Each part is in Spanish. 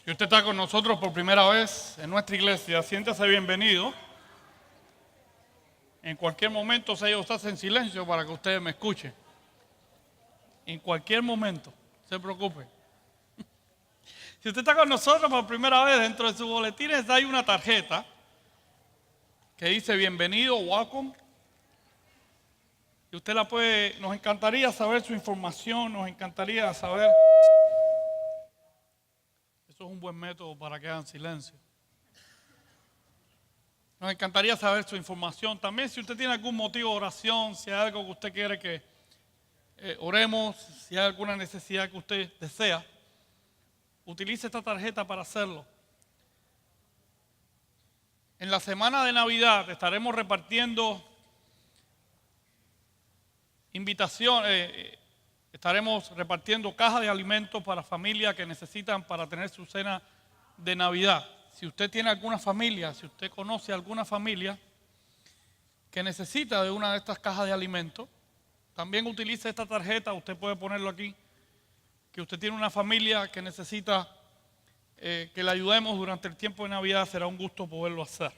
Si usted está con nosotros por primera vez en nuestra iglesia, siéntase bienvenido. En cualquier momento, si ellos están en silencio para que usted me escuche. En cualquier momento, no se preocupe. Si usted está con nosotros por primera vez, dentro de sus boletines hay una tarjeta que dice bienvenido, welcome. Y usted la puede, nos encantaría saber su información, nos encantaría saber. Eso es un buen método para que hagan silencio. Nos encantaría saber su información. También si usted tiene algún motivo de oración, si hay algo que usted quiere que oremos, si hay alguna necesidad que usted desea, utilice esta tarjeta para hacerlo. En la semana de Navidad estaremos repartiendo invitaciones, estaremos repartiendo cajas de alimentos para familias que necesitan para tener su cena de Navidad. Si usted tiene alguna familia, si usted conoce alguna familia que necesita de una de estas cajas de alimentos, también utilice esta tarjeta, usted puede ponerlo aquí, que usted tiene una familia que necesita que le ayudemos durante el tiempo de Navidad, será un gusto poderlo hacer.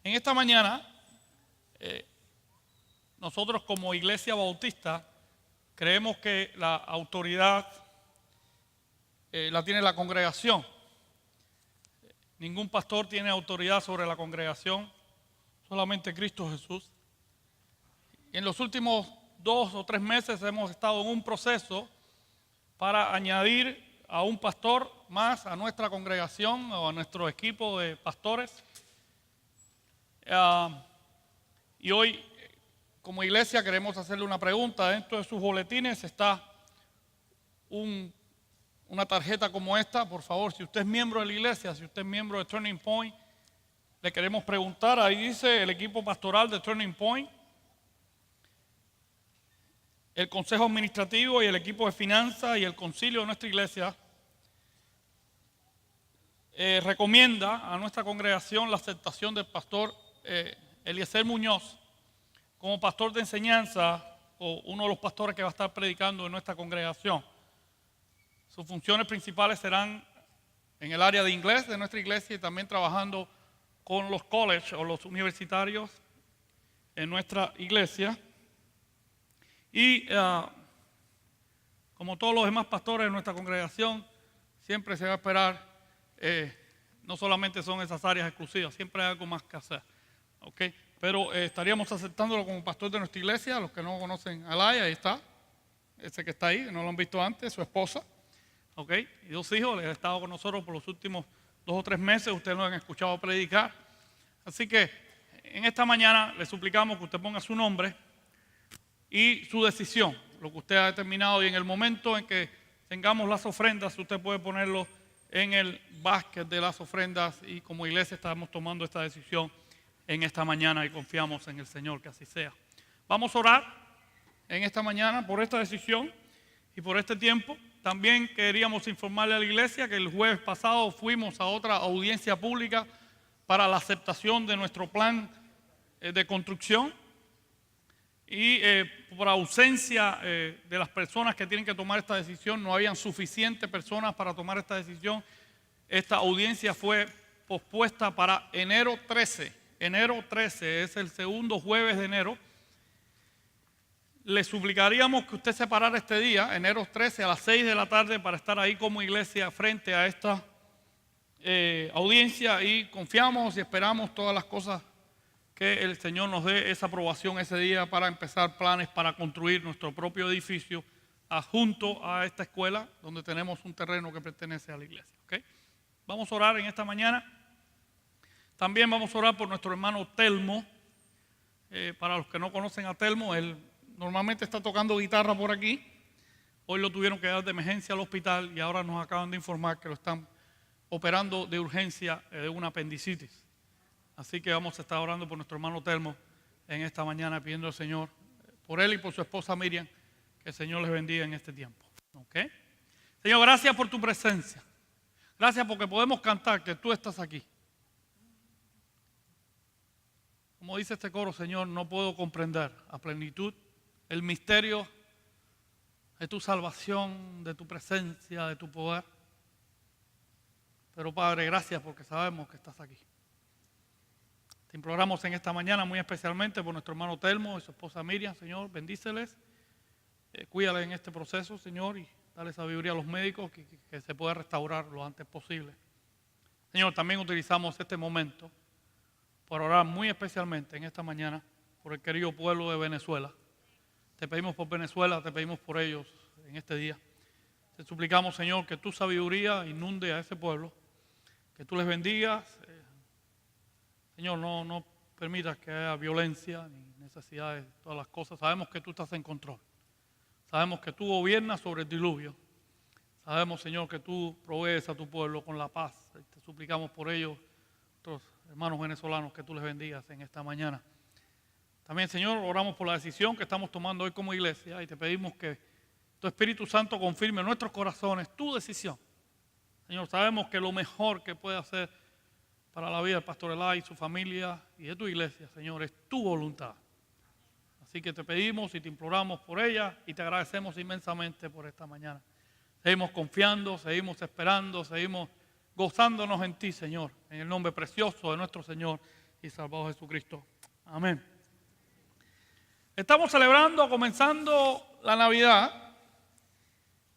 En esta mañana, nosotros como Iglesia Bautista creemos que la autoridad la tiene la congregación. Ningún pastor tiene autoridad sobre la congregación, solamente Cristo Jesús. Y en los últimos 2 o 3 meses hemos estado en un proceso para añadir a un pastor más a nuestra congregación o a nuestro equipo de pastores. Y hoy, como iglesia, queremos hacerle una pregunta. Dentro de sus boletines está una tarjeta como esta. Por favor, si usted es miembro de la iglesia, si usted es miembro de Turning Point, le queremos preguntar. Ahí dice el equipo pastoral de Turning Point, el consejo administrativo y el equipo de finanzas y el concilio de nuestra iglesia recomienda a nuestra congregación la aceptación del pastor Eliezer Muñoz como pastor de enseñanza o uno de los pastores que va a estar predicando en nuestra congregación. Sus funciones principales serán en el área de inglés de nuestra iglesia y también trabajando con los colleges o los universitarios en nuestra iglesia. Y como todos los demás pastores de nuestra congregación, siempre se va a esperar, no solamente son esas áreas exclusivas, siempre hay algo más que hacer. ¿Okay? Pero estaríamos aceptándolo como pastor de nuestra iglesia. Los que no conocen a Laia, ahí está, ese que está ahí, no lo han visto antes, su esposa. ¿Okay? Y 2 hijos, les ha estado con nosotros por los últimos 2 o 3 meses, ustedes lo han escuchado predicar. Así que en esta mañana le suplicamos que usted ponga su nombre y su decisión, lo que usted ha determinado, y en el momento en que tengamos las ofrendas, usted puede ponerlo en el básquet de las ofrendas, y como iglesia estamos tomando esta decisión en esta mañana y confiamos en el Señor que así sea. Vamos a orar en esta mañana por esta decisión y por este tiempo. También queríamos informarle a la iglesia que el jueves pasado fuimos a otra audiencia pública para la aceptación de nuestro plan de construcción. Y por ausencia de las personas que tienen que tomar esta decisión, no habían suficientes personas para tomar esta decisión. Esta audiencia fue pospuesta para enero 13. Enero 13 es el segundo jueves de enero. Le suplicaríamos que usted separara este día, enero 13, a las 6 de la tarde, para estar ahí como iglesia frente a esta audiencia, y confiamos y esperamos todas las cosas que el Señor nos dé esa aprobación ese día para empezar planes para construir nuestro propio edificio adjunto a esta escuela donde tenemos un terreno que pertenece a la iglesia. ¿Okay? Vamos a orar en esta mañana. También vamos a orar por nuestro hermano Telmo. Para los que no conocen a Telmo, él normalmente está tocando guitarra por aquí. Hoy lo tuvieron que dar de emergencia al hospital y ahora nos acaban de informar que lo están operando de urgencia de una apendicitis. Así que vamos a estar orando por nuestro hermano Telmo en esta mañana, pidiendo al Señor por él y por su esposa Miriam, que el Señor les bendiga en este tiempo. ¿Okay? Señor, gracias por tu presencia. Gracias porque podemos cantar que tú estás aquí. Como dice este coro, Señor, no puedo comprender a plenitud el misterio de tu salvación, de tu presencia, de tu poder. Pero Padre, gracias porque sabemos que estás aquí. Te imploramos en esta mañana muy especialmente por nuestro hermano Telmo y su esposa Miriam, Señor, bendíceles, cuídales en este proceso, Señor, y dale sabiduría a los médicos que se pueda restaurar lo antes posible. Señor, también utilizamos este momento para orar muy especialmente en esta mañana por el querido pueblo de Venezuela. Te pedimos por Venezuela, te pedimos por ellos en este día. Te suplicamos, Señor, que tu sabiduría inunde a ese pueblo, que tú les bendigas. Señor, no permitas que haya violencia ni necesidades, todas las cosas. Sabemos que tú estás en control. Sabemos que tú gobiernas sobre el diluvio. Sabemos, Señor, que tú provees a tu pueblo con la paz. Te suplicamos por ellos, nuestros hermanos venezolanos, que tú les bendigas en esta mañana. También, Señor, oramos por la decisión que estamos tomando hoy como iglesia y te pedimos que tu Espíritu Santo confirme en nuestros corazones tu decisión. Señor, sabemos que lo mejor que puede hacer para la vida del pastor Elá y su familia y de tu iglesia, Señor, es tu voluntad. Así que te pedimos y te imploramos por ella y te agradecemos inmensamente por esta mañana. Seguimos confiando, seguimos esperando, seguimos gozándonos en ti, Señor, en el nombre precioso de nuestro Señor y Salvador Jesucristo. Amén. Estamos celebrando, comenzando la Navidad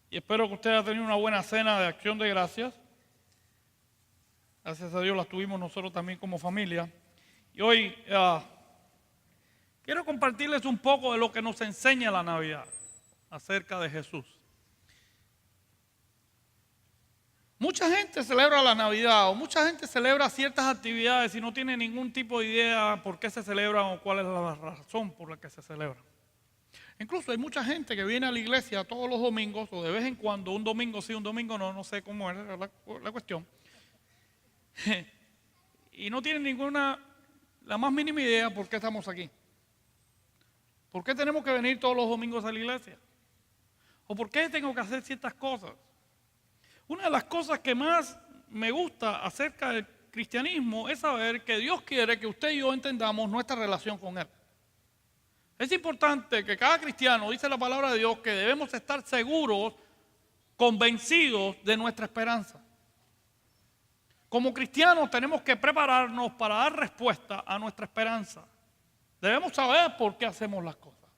y espero que usted haya tenido una buena cena de acción de gracias. Gracias a Dios las tuvimos nosotros también como familia. Y hoy quiero compartirles un poco de lo que nos enseña la Navidad acerca de Jesús. Mucha gente celebra la Navidad o mucha gente celebra ciertas actividades y no tiene ningún tipo de idea por qué se celebran o cuál es la razón por la que se celebran. Incluso hay mucha gente que viene a la iglesia todos los domingos o de vez en cuando, un domingo sí, un domingo no sé cómo es la cuestión. Y no tiene la más mínima idea por qué estamos aquí. ¿Por qué tenemos que venir todos los domingos a la iglesia? ¿O por qué tengo que hacer ciertas cosas? Una de las cosas que más me gusta acerca del cristianismo es saber que Dios quiere que usted y yo entendamos nuestra relación con Él. Es importante que cada cristiano, dice la palabra de Dios, que debemos estar seguros, convencidos de nuestra esperanza. Como cristianos tenemos que prepararnos para dar respuesta a nuestra esperanza. Debemos saber por qué hacemos las cosas.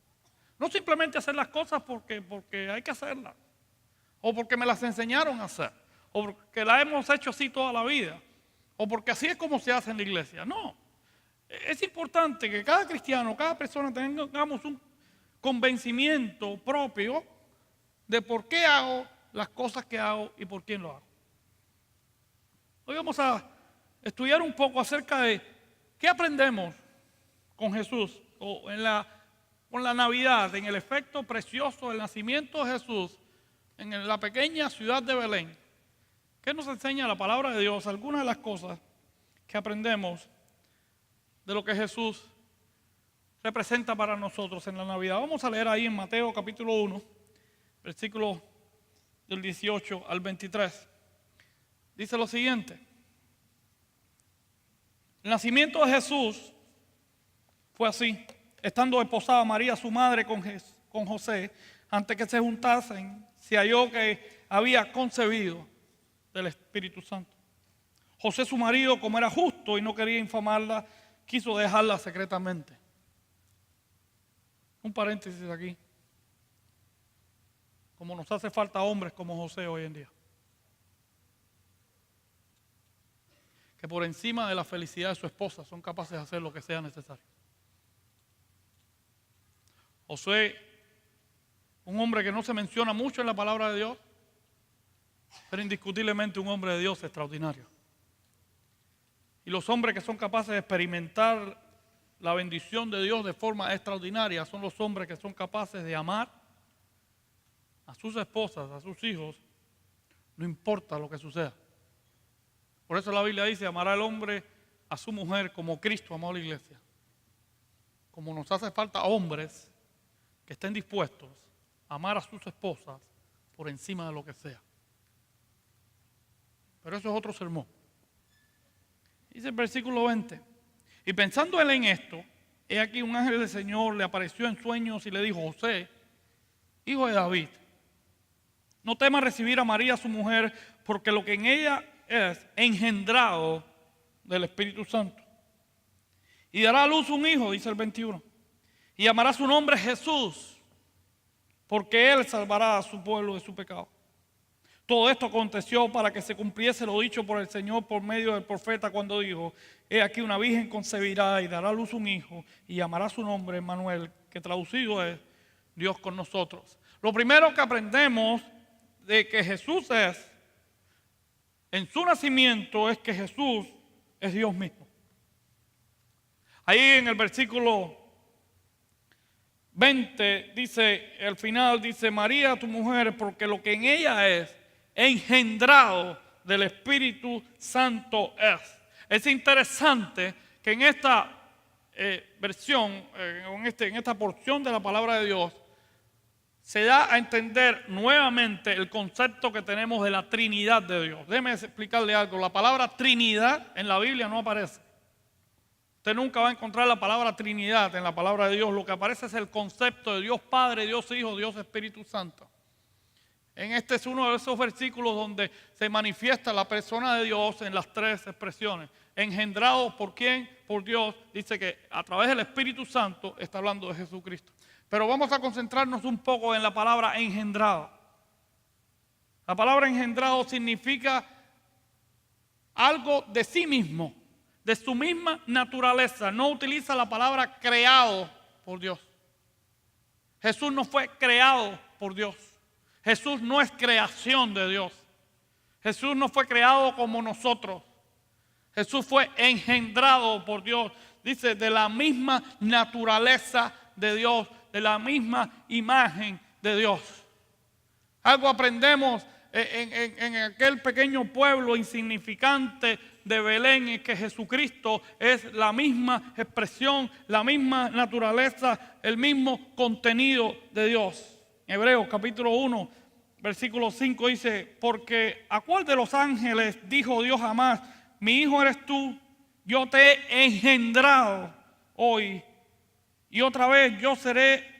No simplemente hacer las cosas porque hay que hacerlas. O porque me las enseñaron a hacer. O porque las hemos hecho así toda la vida. O porque así es como se hace en la iglesia. No. Es importante que cada cristiano, cada persona tengamos un convencimiento propio de por qué hago las cosas que hago y por quién lo hago. Hoy vamos a estudiar un poco acerca de qué aprendemos con Jesús o con la Navidad, en el efecto precioso del nacimiento de Jesús en la pequeña ciudad de Belén. ¿Qué nos enseña la palabra de Dios? Algunas de las cosas que aprendemos de lo que Jesús representa para nosotros en la Navidad. Vamos a leer ahí en Mateo capítulo 1, versículo del 18 al 23. Dice lo siguiente: el nacimiento de Jesús fue así. Estando esposada María, su madre, con José, antes que se juntasen, se halló que había concebido del Espíritu Santo. José, su marido, como era justo y no quería infamarla, quiso dejarla secretamente. Un paréntesis aquí. Como nos hace falta hombres como José hoy en día, que por encima de la felicidad de su esposa son capaces de hacer lo que sea necesario. José, un hombre que no se menciona mucho en la palabra de Dios, pero indiscutiblemente un hombre de Dios extraordinario. Y los hombres que son capaces de experimentar la bendición de Dios de forma extraordinaria son los hombres que son capaces de amar a sus esposas, a sus hijos, no importa lo que suceda. Por eso la Biblia dice: amará el hombre a su mujer como Cristo amó a la iglesia. Como nos hace falta hombres que estén dispuestos a amar a sus esposas por encima de lo que sea. Pero eso es otro sermón. Dice el versículo 20: y pensando él en esto, he aquí un ángel del Señor le apareció en sueños y le dijo: José, hijo de David, No temas recibir a María, su mujer, porque lo que en ella es engendrado del Espíritu Santo. Y dará a luz un hijo, dice el 21, y llamará su nombre Jesús, porque él salvará a su pueblo de su pecado. Todo esto aconteció para que se cumpliese lo dicho por el Señor por medio del profeta cuando dijo: he aquí una virgen concebirá y dará a luz un hijo y llamará su nombre Emmanuel, que traducido es Dios con nosotros. Lo primero que aprendemos de que Jesús es, en su nacimiento, es que Jesús es Dios mismo. Ahí en el versículo 20 dice, al final dice: María, tu mujer, porque lo que en ella es engendrado del Espíritu Santo es. Es interesante que en esta versión, en esta porción de la palabra de Dios, se da a entender nuevamente el concepto que tenemos de la Trinidad de Dios. Déjeme explicarle algo. La palabra Trinidad en la Biblia no aparece. Usted nunca va a encontrar la palabra Trinidad en la palabra de Dios. Lo que aparece es el concepto de Dios Padre, Dios Hijo, Dios Espíritu Santo. Este es uno de esos versículos donde se manifiesta la persona de Dios en las tres expresiones. Engendrado por quién, por Dios. Dice que a través del Espíritu Santo está hablando de Jesucristo. Pero vamos a concentrarnos un poco en la palabra engendrado. La palabra engendrado significa algo de sí mismo, de su misma naturaleza. No utiliza la palabra creado por Dios. Jesús no fue creado por Dios. Jesús no es creación de Dios. Jesús no fue creado como nosotros. Jesús fue engendrado por Dios. Dice, de la misma naturaleza de Dios, de la misma imagen de Dios. Algo aprendemos en aquel pequeño pueblo insignificante de Belén, es que Jesucristo es la misma expresión, la misma naturaleza, el mismo contenido de Dios. Hebreos capítulo 1, versículo 5 dice: porque ¿a cuál de los ángeles dijo Dios jamás: mi hijo eres tú, yo te he engendrado hoy, y otra vez yo seré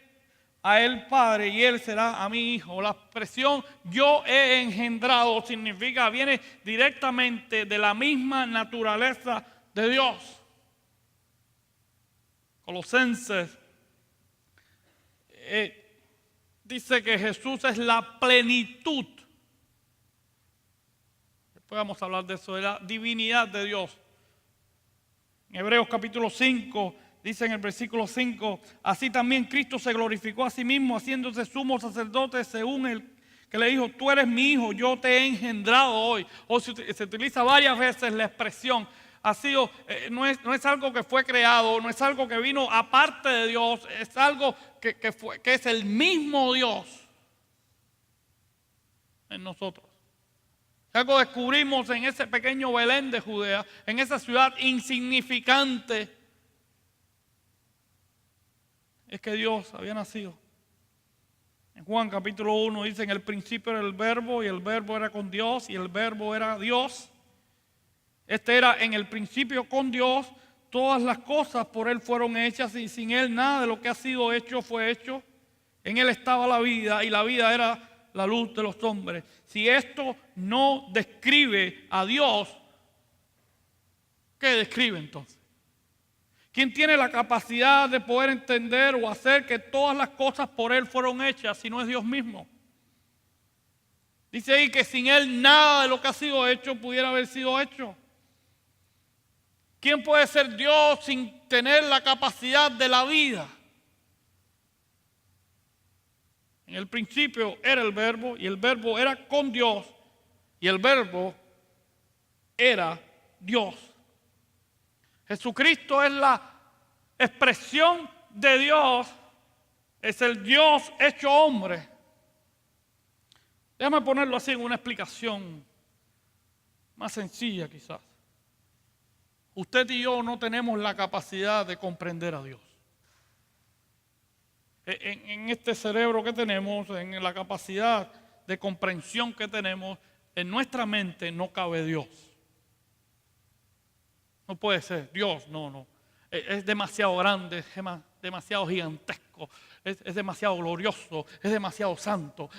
a él padre y él será a mi hijo? La expresión yo he engendrado significa, viene directamente de la misma naturaleza de Dios. Colosenses dice que Jesús es la plenitud. Después vamos a hablar de eso, de la divinidad de Dios. En Hebreos capítulo 5 dice en el versículo 5: así también Cristo se glorificó a sí mismo, haciéndose sumo sacerdote según el que le dijo: tú eres mi hijo, yo te he engendrado hoy. O se utiliza varias veces la expresión. Ha sido, no es algo que fue creado, no es algo que vino aparte de Dios, es algo que es el mismo Dios en nosotros. Algo descubrimos en ese pequeño Belén de Judea, en esa ciudad insignificante, es que Dios había nacido. En Juan capítulo 1 dice: en el principio era el verbo, y el verbo era con Dios, y el verbo era Dios. Este era en el principio con Dios. Todas las cosas por Él fueron hechas, y sin Él nada de lo que ha sido hecho fue hecho. En Él estaba la vida, y la vida era la luz de los hombres. Si esto no describe a Dios, ¿qué describe entonces? ¿Quién tiene la capacidad de poder entender o hacer que todas las cosas por Él fueron hechas si no es Dios mismo? Dice ahí que sin Él nada de lo que ha sido hecho pudiera haber sido hecho. ¿Quién puede ser Dios sin tener la capacidad de la vida? En el principio era el verbo, y el verbo era con Dios, y el verbo era Dios. Jesucristo es la expresión de Dios, es el Dios hecho hombre. Déjame ponerlo así en una explicación más sencilla quizás. Usted y yo no tenemos la capacidad de comprender a Dios. En este cerebro que tenemos, en la capacidad de comprensión que tenemos, en nuestra mente no cabe Dios. No puede ser Dios, no. Es demasiado grande, es demasiado gigantesco, es demasiado glorioso, es demasiado santo.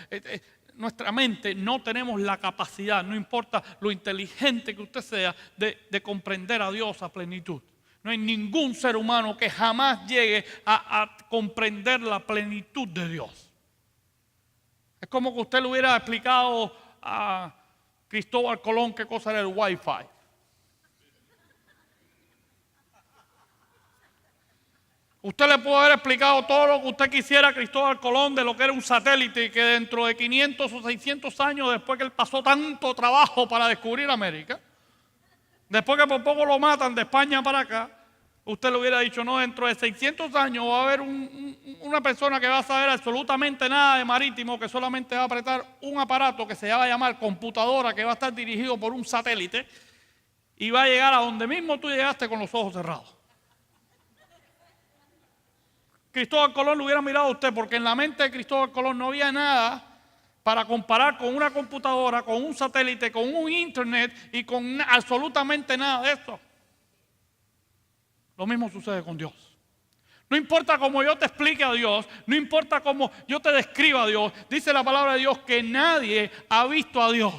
nuestra mente no tenemos la capacidad, no importa lo inteligente que usted sea, de comprender a Dios a plenitud. No hay ningún ser humano que jamás llegue a comprender la plenitud de Dios. Es como que usted le hubiera explicado a Cristóbal Colón qué cosa era el Wi-Fi. Usted le puede haber explicado todo lo que usted quisiera a Cristóbal Colón de lo que era un satélite y que dentro de 500 o 600 años, después que él pasó tanto trabajo para descubrir América, después que por poco lo matan de España para acá, usted le hubiera dicho, no, dentro de 600 años va a haber una persona que va a saber absolutamente nada de marítimo, que solamente va a apretar un aparato que se va a llamar computadora, que va a estar dirigido por un satélite y va a llegar a donde mismo tú llegaste con los ojos cerrados. Cristóbal Colón lo hubiera mirado a usted, porque en la mente de Cristóbal Colón no había nada para comparar con una computadora, con un satélite, con un internet y con absolutamente nada de eso. Lo mismo sucede con Dios. No importa cómo yo te explique a Dios, no importa cómo yo te describa a Dios, dice la palabra de Dios que nadie ha visto a Dios.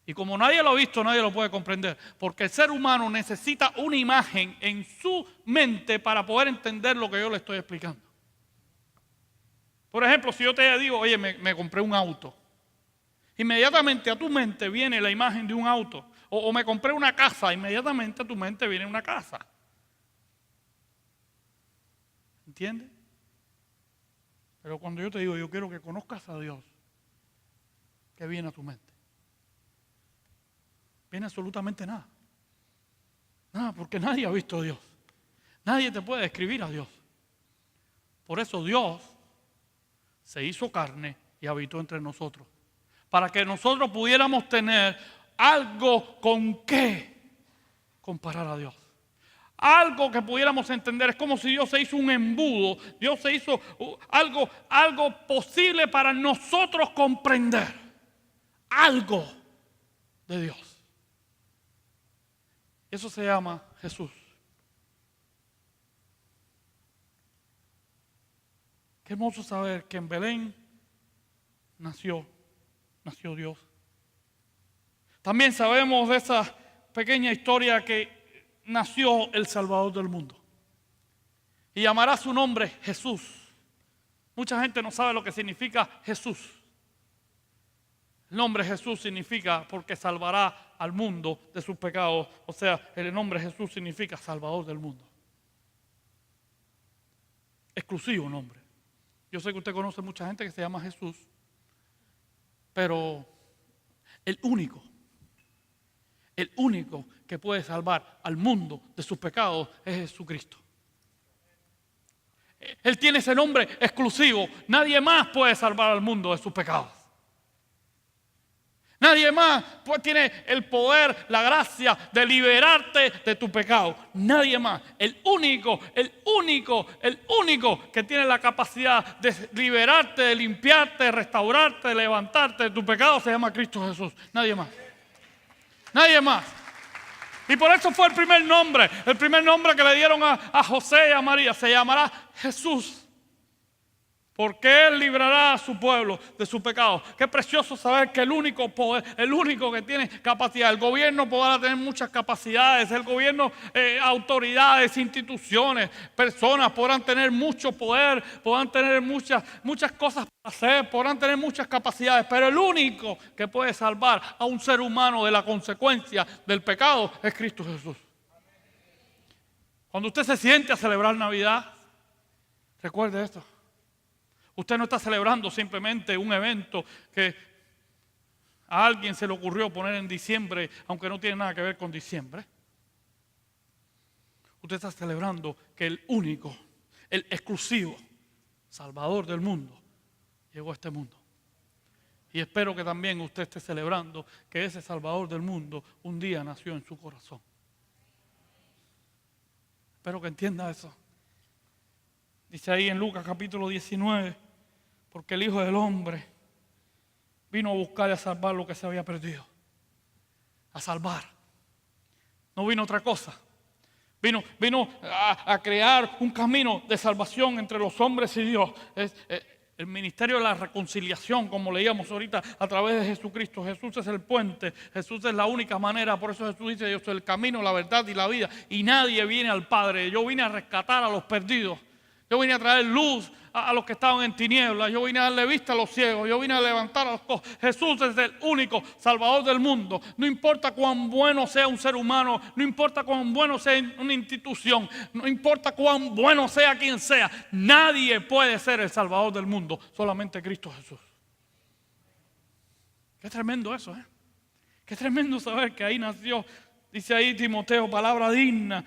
Y como nadie lo ha visto, nadie lo puede comprender. Porque el ser humano necesita una imagen en su mente para poder entender lo que yo le estoy explicando. Por ejemplo, si yo te digo, oye, me compré un auto. Inmediatamente a tu mente viene la imagen de un auto. O me compré una casa, inmediatamente a tu mente viene una casa. ¿Entiendes? Pero cuando yo te digo, yo quiero que conozcas a Dios, ¿qué viene a tu mente? Viene absolutamente nada. Nada, porque nadie ha visto a Dios. Nadie te puede describir a Dios. Por eso Dios se hizo carne y habitó entre nosotros. Para que nosotros pudiéramos tener algo con qué comparar a Dios. Algo que pudiéramos entender. Es como si Dios se hizo un embudo. Dios se hizo algo posible para nosotros comprender. Algo de Dios. Eso se llama Jesús. Qué hermoso saber que en Belén nació Dios. También sabemos de esa pequeña historia que nació el Salvador del mundo. Y llamará su nombre Jesús. Mucha gente no sabe lo que significa Jesús. El nombre Jesús significa porque salvará al mundo de sus pecados. O sea, el nombre Jesús significa Salvador del mundo. Exclusivo nombre. Yo sé que usted conoce mucha gente que se llama Jesús, pero el único que puede salvar al mundo de sus pecados es Jesucristo. Él tiene ese nombre exclusivo. Nadie más puede salvar al mundo de sus pecados. Nadie más tiene el poder, la gracia de liberarte de tu pecado. Nadie más. El único que tiene la capacidad de liberarte, de limpiarte, de restaurarte, de levantarte de tu pecado se llama Cristo Jesús. Nadie más. Nadie más. Y por eso fue el primer nombre que le dieron a José y a María. Se llamará Jesús. Porque Él librará a su pueblo de su pecado. Qué precioso saber que el único poder, el único que tiene capacidad. El gobierno podrá tener muchas capacidades. El gobierno, autoridades, instituciones, personas podrán tener mucho poder. Podrán tener muchas cosas para hacer. Podrán tener muchas capacidades. Pero el único que puede salvar a un ser humano de la consecuencia del pecado es Cristo Jesús. Cuando usted se siente a celebrar Navidad, recuerde esto. Usted no está celebrando simplemente un evento que a alguien se le ocurrió poner en diciembre, aunque no tiene nada que ver con diciembre. Usted está celebrando que el único, el exclusivo Salvador del mundo llegó a este mundo. Y espero que también usted esté celebrando que ese Salvador del mundo un día nació en su corazón. Espero que entienda eso. Dice ahí en Lucas capítulo 19, porque el Hijo del Hombre vino a buscar y a salvar lo que se había perdido. A salvar. No vino otra cosa. Vino a crear un camino de salvación entre los hombres y Dios. El ministerio de la reconciliación, como leíamos ahorita, a través de Jesucristo. Jesús es el puente, Jesús es la única manera. Por eso Jesús dice: yo soy el camino, la verdad y la vida. Y nadie viene al Padre. Yo vine a rescatar a los perdidos. Yo vine a traer luz a los que estaban en tinieblas. Yo vine a darle vista a los ciegos. Yo vine a levantar a los cojos. Jesús es el único Salvador del mundo. No importa cuán bueno sea un ser humano, no importa cuán bueno sea una institución, no importa cuán bueno sea quien sea, nadie puede ser el Salvador del mundo, solamente Cristo Jesús. Qué tremendo eso, ¿eh? Qué tremendo saber que ahí nació, dice ahí Timoteo, palabra digna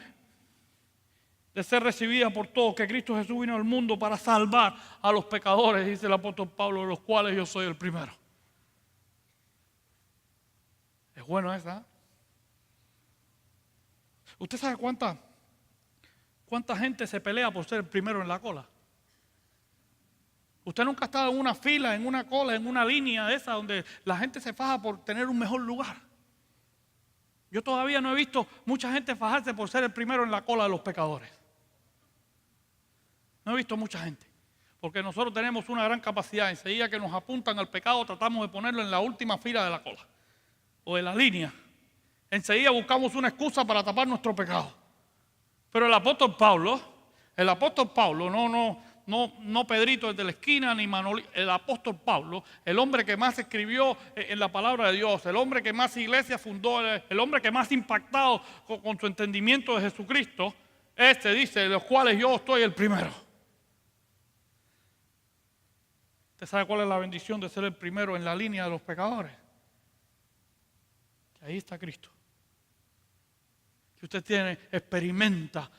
de ser recibida por todos, que Cristo Jesús vino al mundo para salvar a los pecadores, dice el apóstol Pablo, de los cuales yo soy el primero. Es bueno esa, ¿eh? ¿Usted sabe cuánta gente se pelea por ser el primero en la cola? Usted nunca ha estado en una fila, en una cola, en una línea de esa donde la gente se faja por tener un mejor lugar. Yo todavía no he visto mucha gente fajarse por ser el primero en la cola de los pecadores. No he visto mucha gente, porque nosotros tenemos una gran capacidad. Enseguida que nos apuntan al pecado, tratamos de ponerlo en la última fila de la cola o de la línea. Enseguida buscamos una excusa para tapar nuestro pecado. Pero el apóstol Pablo, no Pedrito desde la esquina, ni Manolito, el apóstol Pablo, el hombre que más escribió en la palabra de Dios, el hombre que más iglesias fundó, el hombre que más impactado con su entendimiento de Jesucristo, este dice: de los cuales yo estoy el primero. ¿Usted sabe cuál es la bendición de ser el primero en la línea de los pecadores? Que ahí está Cristo. Que usted experimenta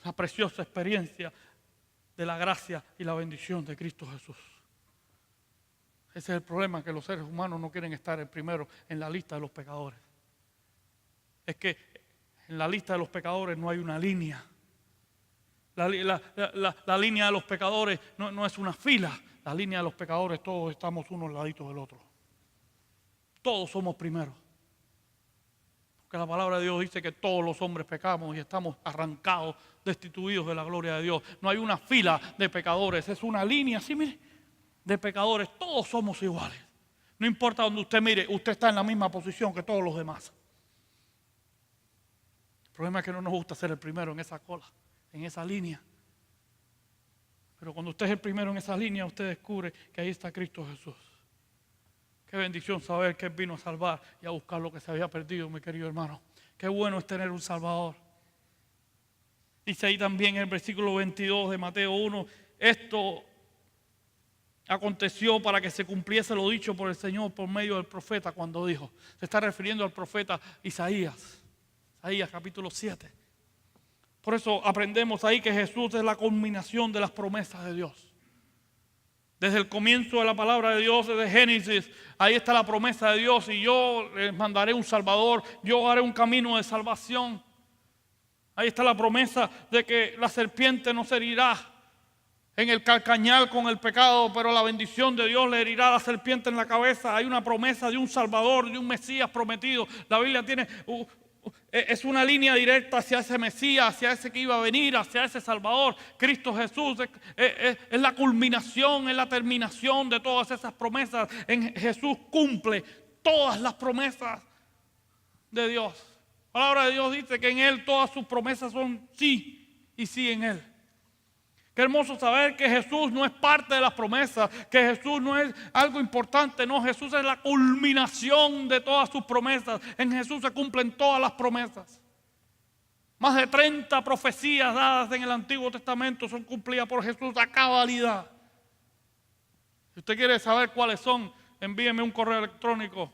la preciosa experiencia de la gracia y la bendición de Cristo Jesús. Ese es el problema, que los seres humanos no quieren estar el primero en la lista de los pecadores. Es que en la lista de los pecadores no hay una línea. La línea de los pecadores no es una fila. La línea de los pecadores, todos estamos uno al ladito del otro. Todos somos primeros. Porque la palabra de Dios dice que todos los hombres pecamos y estamos arrancados, destituidos de la gloria de Dios. No hay una fila de pecadores, es una línea así, mire, de pecadores. Todos somos iguales. No importa donde usted mire, usted está en la misma posición que todos los demás. El problema es que no nos gusta ser el primero en esa cola, en esa línea. Pero cuando usted es el primero en esa línea, usted descubre que ahí está Cristo Jesús. Qué bendición saber que Él vino a salvar y a buscar lo que se había perdido, mi querido hermano. Qué bueno es tener un Salvador. Dice ahí también en el versículo 22 de Mateo 1, esto aconteció para que se cumpliese lo dicho por el Señor por medio del profeta cuando dijo. Se está refiriendo al profeta Isaías. Isaías capítulo 7. Por eso aprendemos ahí que Jesús es la culminación de las promesas de Dios. Desde el comienzo de la palabra de Dios, desde Génesis, ahí está la promesa de Dios: y yo les mandaré un Salvador, yo haré un camino de salvación. Ahí está la promesa de que la serpiente no se herirá en el calcañal con el pecado, pero la bendición de Dios le herirá a la serpiente en la cabeza. Hay una promesa de un Salvador, de un Mesías prometido. La Biblia es una línea directa hacia ese Mesías, hacia ese que iba a venir, hacia ese Salvador. Cristo Jesús es la culminación, es la terminación de todas esas promesas. En Jesús cumple todas las promesas de Dios. La palabra de Dios dice que en Él todas sus promesas son sí y sí en Él. Qué hermoso saber que Jesús no es parte de las promesas, que Jesús no es algo importante, no, Jesús es la culminación de todas sus promesas. En Jesús se cumplen todas las promesas. Más de 30 profecías dadas en el Antiguo Testamento son cumplidas por Jesús a cabalidad. Si usted quiere saber cuáles son, envíeme un correo electrónico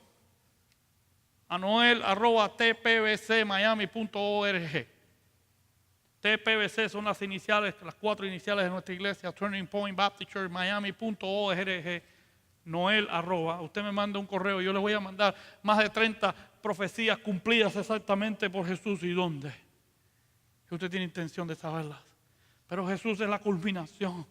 a noel@tpbcmiami.org. TPBC son las iniciales, las 4 iniciales de nuestra iglesia, Turning Point Baptist Church, Miami.org, Noel @ usted me manda un correo y yo le voy a mandar más de 30 profecías cumplidas exactamente por Jesús y dónde. Si usted tiene intención de saberlas. Pero Jesús es la culminación.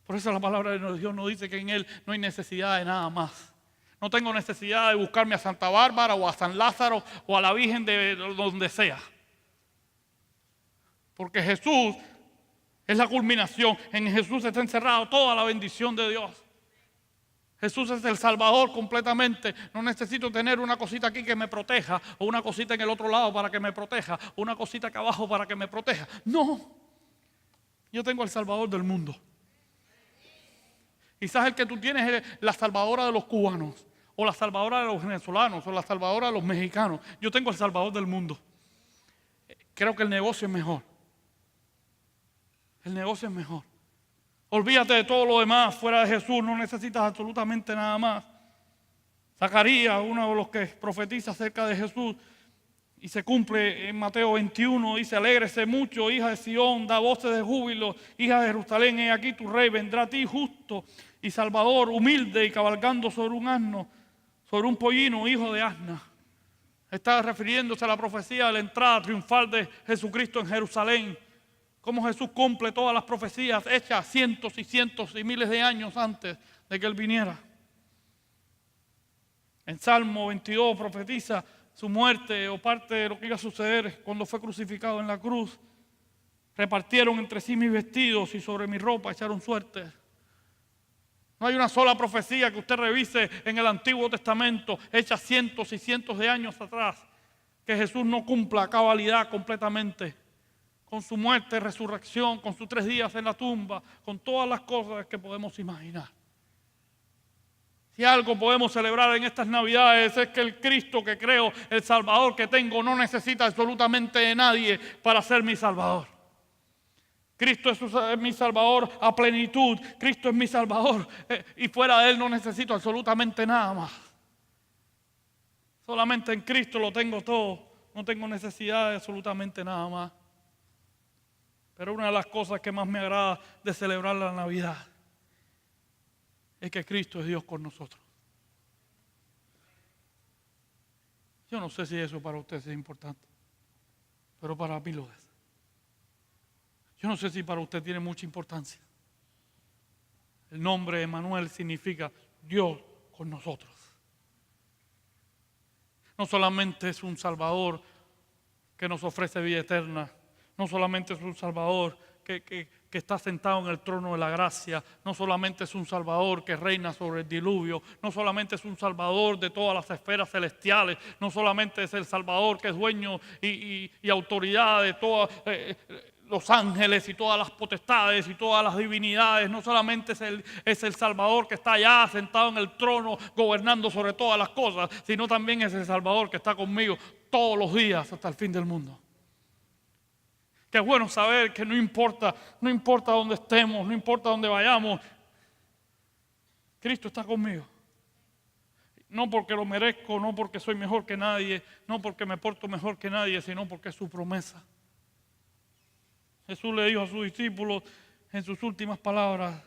Por eso la palabra de Dios nos dice que en Él no hay necesidad de nada más. No tengo necesidad de buscarme a Santa Bárbara o a San Lázaro o a la Virgen de donde sea. Porque Jesús Es la culminación. En Jesús está encerrado toda la bendición de Dios. Jesús es el Salvador completamente. No necesito tener una cosita aquí que me proteja, o una cosita en el otro lado para que me proteja, o una cosita acá abajo para que me proteja. No. Yo tengo al Salvador del mundo. Quizás el que tú tienes es la salvadora de los cubanos, o la salvadora de los venezolanos, o la salvadora de los mexicanos. Yo tengo el Salvador del mundo. Creo que el negocio es mejor. El negocio es mejor. Olvídate de todo lo demás. Fuera de Jesús no necesitas absolutamente nada más. Zacarías, uno de los que profetiza acerca de Jesús, y se cumple en Mateo 21, dice: alégrese mucho, hija de Sión, da voces de júbilo, hija de Jerusalén, he aquí tu rey vendrá a ti justo y salvador, humilde y cabalgando sobre un asno, sobre un pollino, hijo de asna. Está refiriéndose a la profecía de la entrada triunfal de Jesucristo en Jerusalén. Cómo Jesús cumple todas las profecías hechas cientos y cientos y miles de años antes de que Él viniera. En Salmo 22 profetiza su muerte, o parte de lo que iba a suceder cuando fue crucificado en la cruz. Repartieron entre sí mis vestidos y sobre mi ropa echaron suerte. No hay una sola profecía que usted revise en el Antiguo Testamento, hecha cientos y cientos de años atrás, que Jesús no cumpla a cabalidad completamente. Con su muerte, resurrección, con sus 3 días en la tumba, con todas las cosas que podemos imaginar. Si algo podemos celebrar en estas Navidades es que el Cristo que creo, el Salvador que tengo, no necesita absolutamente de nadie para ser mi Salvador. Cristo es mi Salvador a plenitud. Cristo es mi Salvador y fuera de Él no necesito absolutamente nada más. Solamente en Cristo lo tengo todo. No tengo necesidad de absolutamente nada más. Pero una de las cosas que más me agrada de celebrar la Navidad es que Cristo es Dios con nosotros. Yo no sé si eso para ustedes es importante, pero para mí lo es. Yo no sé si para usted tiene mucha importancia. El nombre Emmanuel significa Dios con nosotros. No solamente es un Salvador que nos ofrece vida eterna, no solamente es un Salvador que está sentado en el trono de la gracia, no solamente es un Salvador que reina sobre el diluvio, no solamente es un Salvador de todas las esferas celestiales, no solamente es el Salvador que es dueño y autoridad de todos los ángeles y todas las potestades y todas las divinidades, no solamente es el Salvador que está allá sentado en el trono gobernando sobre todas las cosas, sino también es el Salvador que está conmigo todos los días hasta el fin del mundo. Qué bueno saber que no importa dónde estemos, no importa dónde vayamos, Cristo está conmigo. No porque lo merezco, no porque soy mejor que nadie, no porque me porto mejor que nadie, sino porque es su promesa. Jesús le dijo a sus discípulos en sus últimas palabras,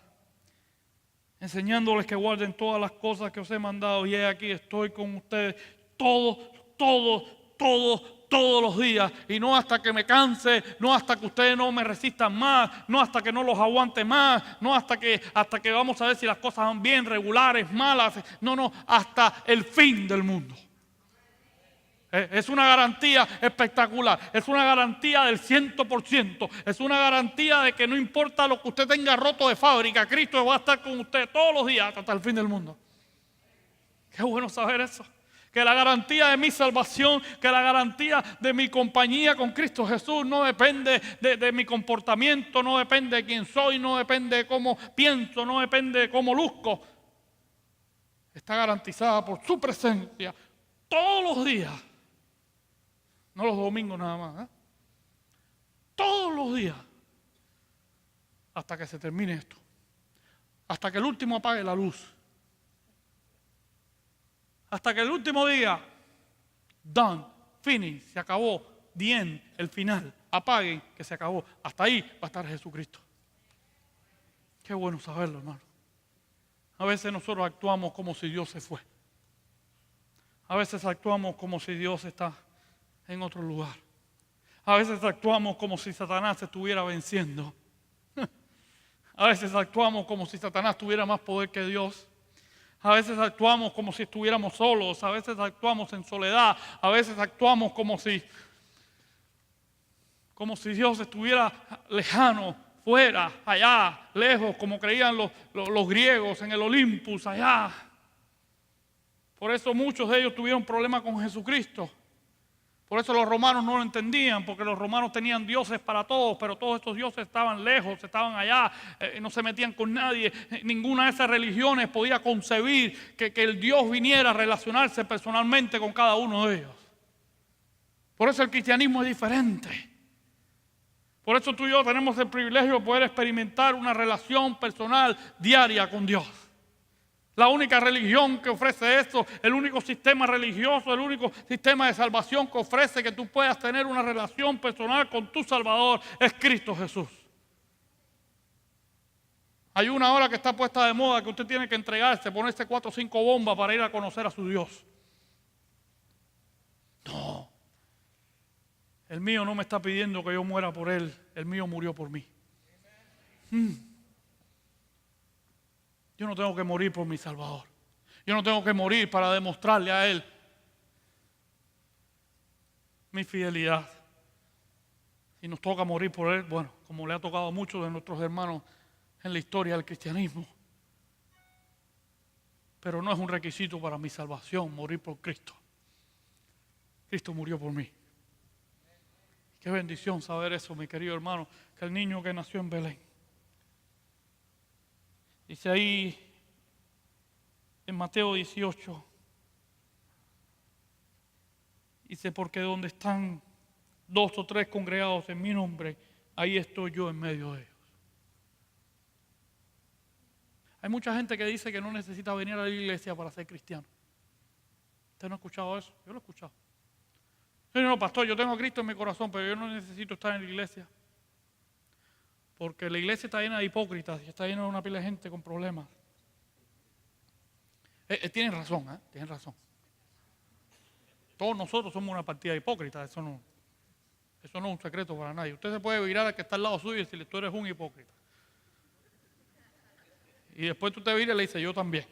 enseñándoles que guarden todas las cosas que os he mandado, y he aquí estoy con ustedes todos los días, y no hasta que me canse, no hasta que ustedes no me resistan más, no hasta que no los aguante más, no hasta que vamos a ver si las cosas van bien, regulares, malas, no, hasta el fin del mundo. Es una garantía espectacular, es una garantía del 100%, es una garantía de que no importa lo que usted tenga roto de fábrica, Cristo va a estar con usted todos los días hasta el fin del mundo. Qué bueno saber eso. Que la garantía de mi salvación, que la garantía de mi compañía con Cristo Jesús no depende de mi comportamiento, no depende de quién soy, no depende de cómo pienso, no depende de cómo luzco. Está garantizada por su presencia todos los días, no los domingos nada más, todos los días, hasta que se termine esto, hasta que el último apague la luz. Hasta que el último día, done, finish, se acabó, the end, el final, apaguen, que se acabó. Hasta ahí va a estar Jesucristo. Qué bueno saberlo, hermano. A veces nosotros actuamos como si Dios se fue. A veces actuamos como si Dios está en otro lugar. A veces actuamos como si Satanás se estuviera venciendo. A veces actuamos como si Satanás tuviera más poder que Dios. A veces actuamos como si estuviéramos solos, a veces actuamos en soledad, a veces actuamos como si Dios estuviera lejano, fuera, allá, lejos, como creían los griegos en el Olympus, allá. Por eso muchos de ellos tuvieron problemas con Jesucristo. Por eso los romanos no lo entendían, porque los romanos tenían dioses para todos, pero todos estos dioses estaban lejos, estaban allá, no se metían con nadie. Ninguna de esas religiones podía concebir que el Dios viniera a relacionarse personalmente con cada uno de ellos. Por eso el cristianismo es diferente. Por eso tú y yo tenemos el privilegio de poder experimentar una relación personal diaria con Dios. La única religión que ofrece esto, el único sistema religioso, el único sistema de salvación que ofrece que tú puedas tener una relación personal con tu Salvador es Cristo Jesús. Hay una hora que está puesta de moda que usted tiene que entregarse, ponerse 4 o 5 bombas para ir a conocer a su Dios. No. El mío no me está pidiendo que yo muera por él, el mío murió por mí. Yo no tengo que morir por mi Salvador. Yo no tengo que morir para demostrarle a Él mi fidelidad. Si nos toca morir por Él, bueno, como le ha tocado a muchos de nuestros hermanos en la historia del cristianismo. Pero no es un requisito para mi salvación morir por Cristo. Cristo murió por mí. Qué bendición saber eso, mi querido hermano, que el niño que nació en Belén. Dice ahí en Mateo 18, dice, porque donde están 2 o 3 congregados en mi nombre, ahí estoy yo en medio de ellos. Hay mucha gente que dice que no necesita venir a la iglesia para ser cristiano. ¿Usted no ha escuchado eso? Yo lo he escuchado. No, pastor, yo tengo a Cristo en mi corazón, pero yo no necesito estar en la iglesia. Porque la iglesia está llena de hipócritas y está llena de una pila de gente con problemas. Tienen razón, tienen razón. Todos nosotros somos una partida de hipócritas, eso no es un secreto para nadie. Usted se puede virar al que está al lado suyo y decirle, tú eres un hipócrita. Y después tú te viras y le dices, yo también.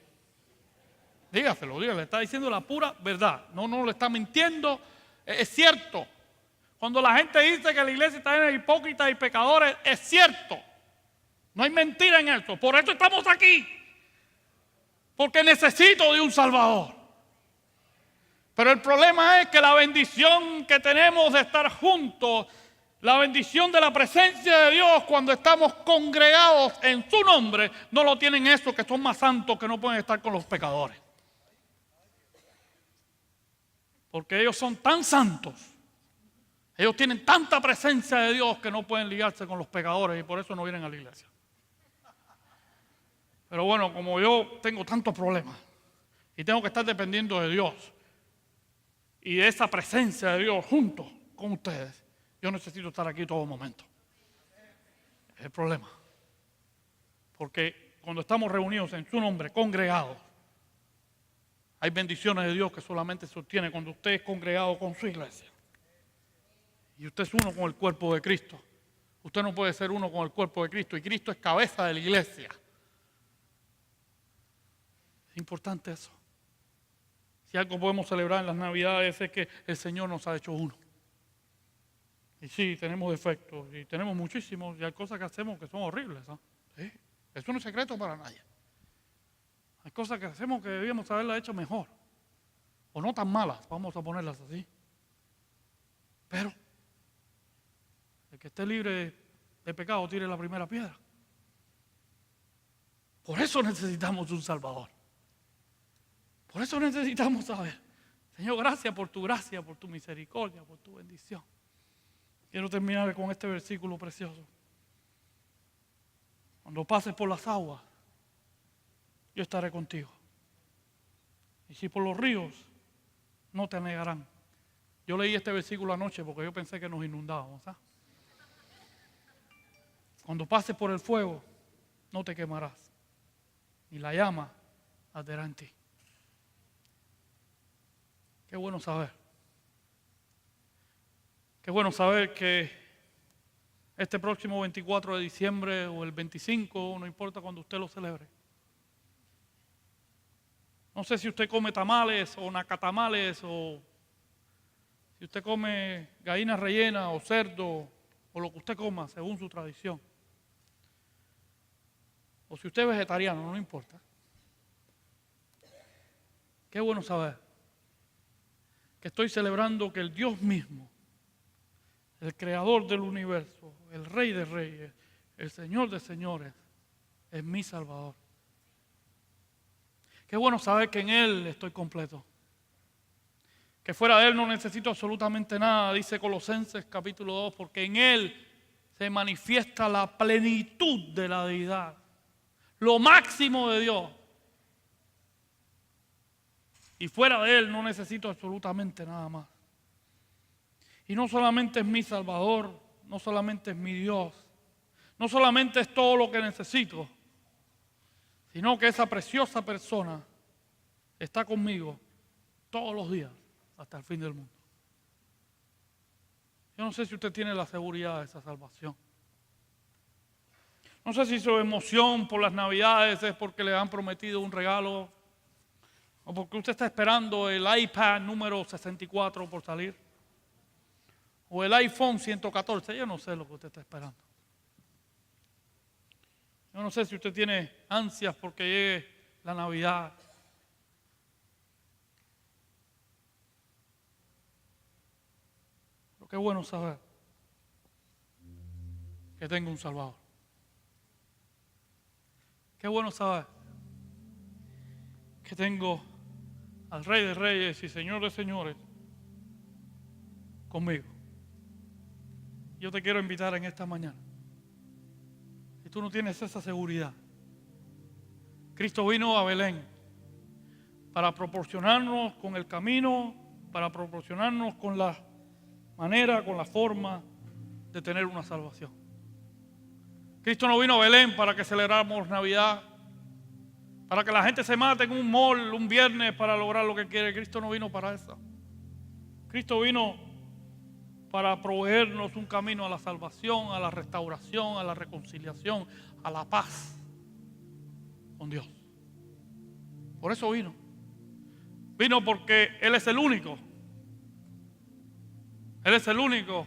Dígaselo, le está diciendo la pura verdad. No le está mintiendo, es cierto. Cuando la gente dice que la iglesia está llena de hipócritas y pecadores, es cierto. No hay mentira en eso. Por eso estamos aquí. Porque necesito de un Salvador. Pero el problema es que la bendición que tenemos de estar juntos, la bendición de la presencia de Dios cuando estamos congregados en su nombre, no lo tienen esos que son más santos que no pueden estar con los pecadores. Porque ellos son tan santos. Ellos tienen tanta presencia de Dios que no pueden ligarse con los pecadores y por eso no vienen a la iglesia. Pero bueno, como yo tengo tantos problemas y tengo que estar dependiendo de Dios y de esa presencia de Dios junto con ustedes, yo necesito estar aquí todo momento. Es el problema. Porque cuando estamos reunidos en su nombre, congregados, hay bendiciones de Dios que solamente se obtiene cuando usted es congregado con su iglesia. Y usted es uno con el cuerpo de Cristo. Usted no puede ser uno con el cuerpo de Cristo. Y Cristo es cabeza de la iglesia. Es importante eso. Si algo podemos celebrar en las Navidades es que el Señor nos ha hecho uno. Y sí, tenemos defectos. Y tenemos muchísimos. Y hay cosas que hacemos que son horribles. ¿Sí? Eso no es secreto para nadie. Hay cosas que hacemos que debíamos haberlas hecho mejor. O no tan malas. Vamos a ponerlas así. Pero el que esté libre de pecado tire la primera piedra. Por eso necesitamos un Salvador. Por eso necesitamos saber, Señor, gracias por tu gracia, por tu misericordia, por tu bendición. Quiero terminar con este versículo precioso. Cuando pases por las aguas, yo estaré contigo. Y si por los ríos, no te anegarán. Yo leí este versículo anoche porque yo pensé que nos inundábamos. Cuando pases por el fuego, no te quemarás, ni la llama arderá en ti. Qué bueno saber. Qué bueno saber que este próximo 24 de diciembre o el 25, no importa cuando usted lo celebre. No sé si usted come tamales o nacatamales o si usted come gallina rellena o cerdo o lo que usted coma según su tradición. o si usted es vegetariano, no importa. Qué bueno saber que estoy celebrando que el Dios mismo, el creador del universo, el Rey de Reyes, el Señor de Señores, es mi Salvador. Qué bueno saber que en Él estoy completo. Que fuera de Él no necesito absolutamente nada, dice Colosenses capítulo 2, porque en Él se manifiesta la plenitud de la deidad, lo máximo de Dios. Y fuera de Él no necesito absolutamente nada más. Y no solamente es mi Salvador, no solamente es mi Dios, no solamente es todo lo que necesito, sino que esa preciosa persona está conmigo todos los días hasta el fin del mundo. Yo no sé si usted tiene la seguridad de esa salvación. No sé si su emoción por las Navidades es porque le han prometido un regalo o porque usted está esperando el iPad número 64 por salir o el iPhone 114. Yo no sé lo que usted está esperando. Yo no sé si usted tiene ansias porque llegue la Navidad. Pero qué bueno saber que tengo un Salvador. Qué bueno saber que tengo al Rey de Reyes y Señor de Señores conmigo. Yo te quiero invitar en esta mañana. Si tú no tienes esa seguridad, Cristo vino a Belén para proporcionarnos con el camino, para proporcionarnos con la manera, con la forma de tener una salvación. Cristo no vino a Belén para que celebráramos Navidad, para que la gente se mate en un mall un viernes para lograr lo que quiere. Cristo no vino para eso. Cristo vino para proveernos un camino a la salvación, a la restauración, a la reconciliación, a la paz con Dios. Por eso vino. Vino porque Él es el único. Él es el único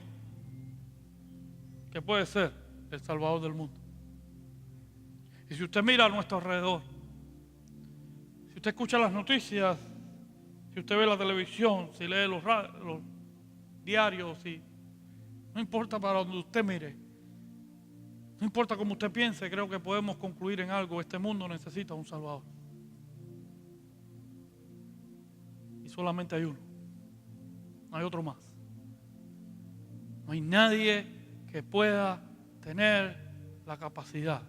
que puede ser el Salvador del mundo. Y si usted mira a nuestro alrededor, si usted escucha las noticias, si usted ve la televisión, si lee los diarios, no importa para donde usted mire, no importa cómo usted piense, creo que podemos concluir en algo: este mundo necesita un Salvador. Y solamente hay uno, no hay otro más. No hay nadie que pueda tener la capacidad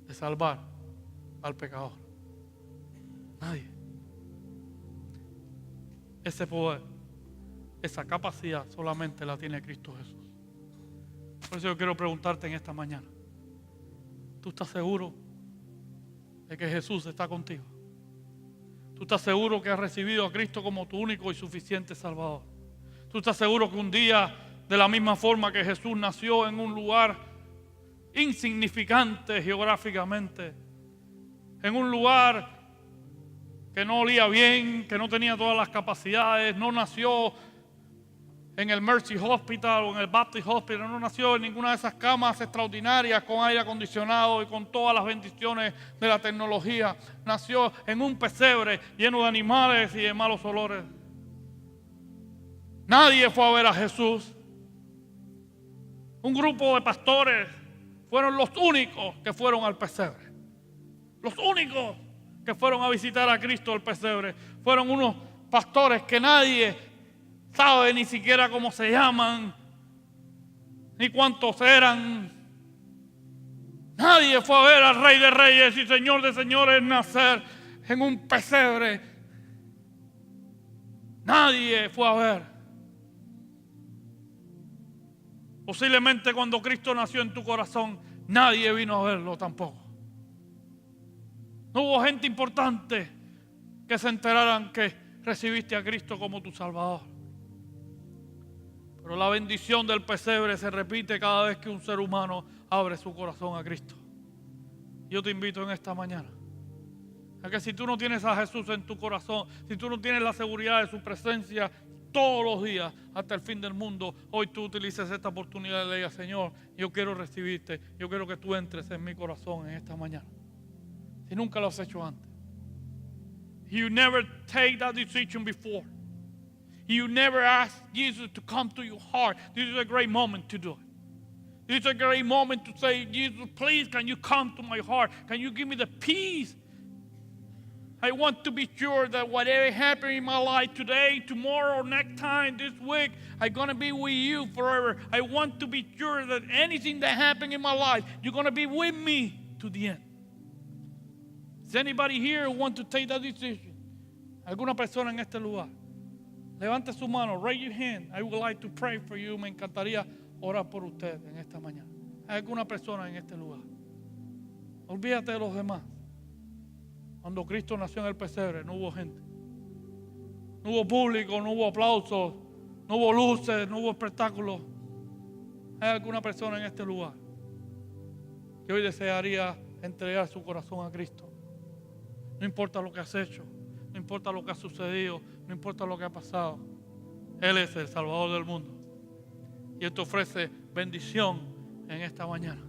de salvar al pecador. Nadie. Ese poder, esa capacidad solamente la tiene Cristo Jesús. Por eso yo quiero preguntarte en esta mañana: ¿tú estás seguro de que Jesús está contigo? ¿Tú estás seguro que has recibido a Cristo como tu único y suficiente Salvador? ¿Tú estás seguro que un día, de la misma forma que Jesús nació en un lugar insignificante geográficamente, en un lugar que no olía bien, que no tenía todas las capacidades, no nació en el Mercy Hospital o en el Baptist Hospital, no nació en ninguna de esas camas extraordinarias con aire acondicionado y con todas las bendiciones de la tecnología? Nació en un pesebre lleno de animales y de malos olores. Nadie fue a ver a Jesús. Un grupo de pastores fueron los únicos que fueron al pesebre. Los únicos que fueron a visitar a Cristo al pesebre fueron unos pastores que nadie sabe ni siquiera cómo se llaman, ni cuántos eran. Nadie fue a ver al Rey de Reyes y Señor de Señores nacer en un pesebre. Nadie fue a ver. Posiblemente cuando Cristo nació en tu corazón, nadie vino a verlo tampoco. No hubo gente importante que se enteraran que recibiste a Cristo como tu Salvador. Pero la bendición del pesebre se repite cada vez que un ser humano abre su corazón a Cristo. Yo te invito en esta mañana a que si tú no tienes a Jesús en tu corazón, si tú no tienes la seguridad de su presencia todos los días hasta el fin del mundo, hoy tú utilices esta oportunidad de decir: Señor, yo quiero recibirte, yo quiero que tú entres en mi corazón en esta mañana. Si nunca lo has hecho antes. You never take that decision before. You never ask Jesus to come to your heart. This is a great moment to do it. This is a great moment to say, Jesus, please, can you come to my heart? Can you give me the peace? I want to be sure that whatever happens in my life today, tomorrow, next time, this week, I'm going to be with you forever. I want to be sure that anything that happens in my life, you're going to be with me to the end. Is anybody here who want to take that decision? ¿Alguna persona en este lugar? Levante su mano, raise your hand. I would like to pray for you. Me encantaría orar por usted en esta mañana. ¿Hay alguna persona en este lugar? Olvídate de los demás. Cuando Cristo nació en el pesebre, no hubo gente. No hubo público, no hubo aplausos, no hubo luces, no hubo espectáculos. ¿Hay alguna persona en este lugar que hoy desearía entregar su corazón a Cristo? No importa lo que has hecho, no importa lo que ha sucedido, no importa lo que ha pasado. Él es el Salvador del mundo. Y Él te ofrece bendición en esta mañana.